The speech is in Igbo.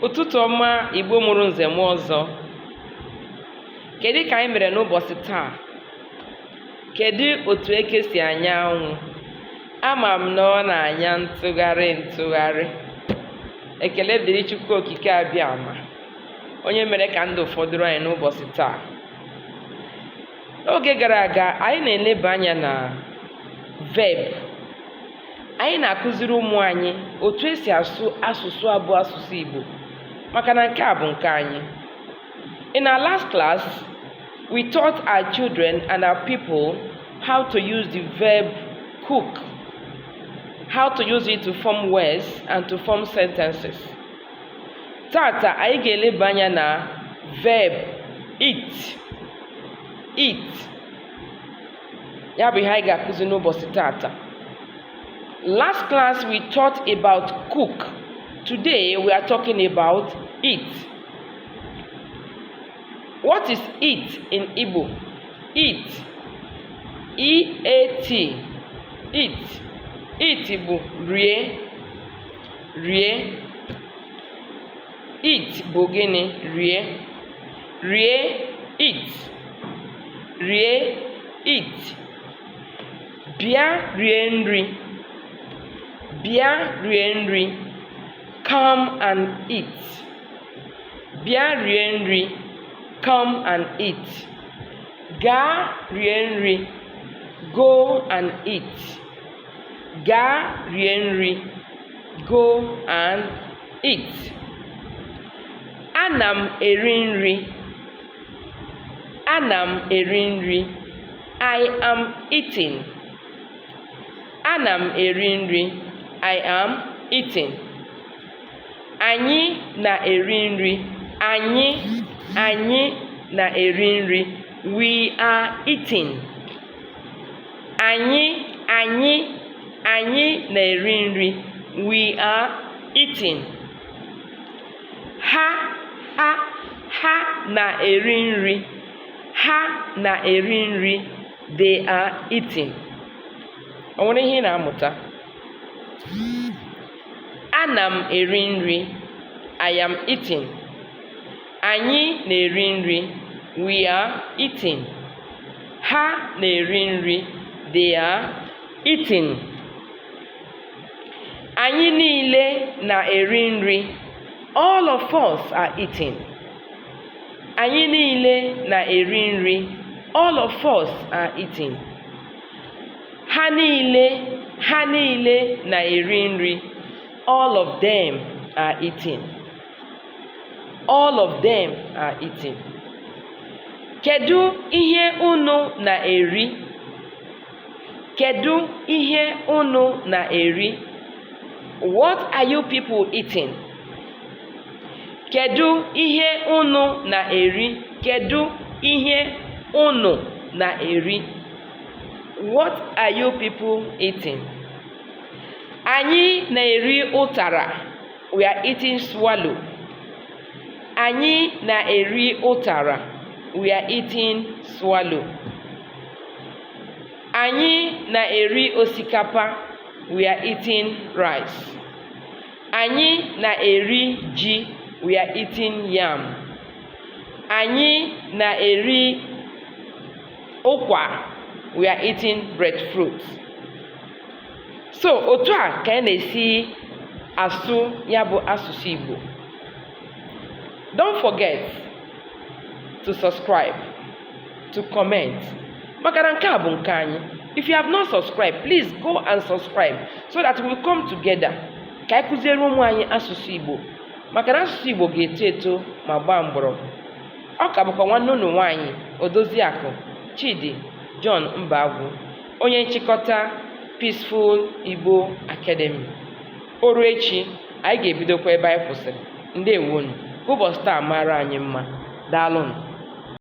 Ụtụtụ ọma Igbo mụrụ nze m ọzọ. Kedu ka anyị mere n'ụbọchị taa? Kedu otu eke si anya anwụ? Ama m na ọ na-anya ntụgharị. Ekele dịrị Chukwu okike abịama, onye mere ka ndụ fọdụrụ anyị n'ụbọchị taa. N'oge gara aga, anyị na-eleba anya na verb. Anyị na-akụziri ụmụ anyị otu esi asụ asụsụ abụọ asụsụ Igbo, maka na nke a bụ nke anyị. In our last class, we taught our children and our people how to use the verb cook, how to use it to form words and to form sentences. Tata anyị ga-eleba anya na verb eat. Ya bụ ihe anyị ga-akụzi n'ụbọchị tata. Last class we taught about cook. Today we are talking about eat. What is eat in Igbo? Eat. E-A-T. Eat. Eat bụ rie. Eat bụ gịnị? Rie. Eat. Eat. Bịa rie nri. Come and eat. Bịa rie nri. Come and eat. Gaa rie nri. Go and eat. Gaa rie nri. Go and eat. Ana m eri nri. I am eating. Ana m eri nri. I am eating. Anyị na-eri nri. Anyị na-eri nri. We are eating. Anyị na-eri nri. We are eating. Ha na-eri nri. Ha na-eri nri. They are eating. O nwere ihe ị na-amụta? Ana m eri nri. I am eating. Anyị na-eri nri. We are eating. Ha na-eri nri. They are eating. Anyị niile na-eri nri. All of us are eating. Anyị niile na-eri nri. All of us are eating. Ha niile na-eri nri. All of them are eating. All of them are eating. Kedu ihe unu na-eri? Kedu ihe unu na-eri? What are you people eating? Kedu ihe unu na-eri? Kedu ihe unu na-eri? What are you people eating? Anyị na-eri ụtara. We are eating swallow. Anyị na-eri ụtara. We are eating swallow. Anyị na-eri osikapa. We are eating rice. Anyị na-eri ji. We are eating yam. Anyị na-eri ụkwa. We are eating breadfruit. So, otu a ka anyị na-esi asụ ya bụ asụsụ Igbo. Don't forget to subscribe, to comment. Maka na nke a bụ nke anyị. If you have not subscribed, please go and subscribe so that we come together ka anyị kụziere ụmụ anyị asụsụ Igbo. Maka na asụsụ Igbo ga-eto eto ma gbaa mgbọrọgwụ. Ọ ka bụkwa nwanne unu nwaanyị Odoziakụ Chidi John Mbagwu, onye nchịkọta Peaceful Igbo Academy. O ruo echi, anyị ga-ebidokwa ebe anyị kwụsịrị. Ndewonu. Ụbọchị taa mara anyị mma. Daalụnụ.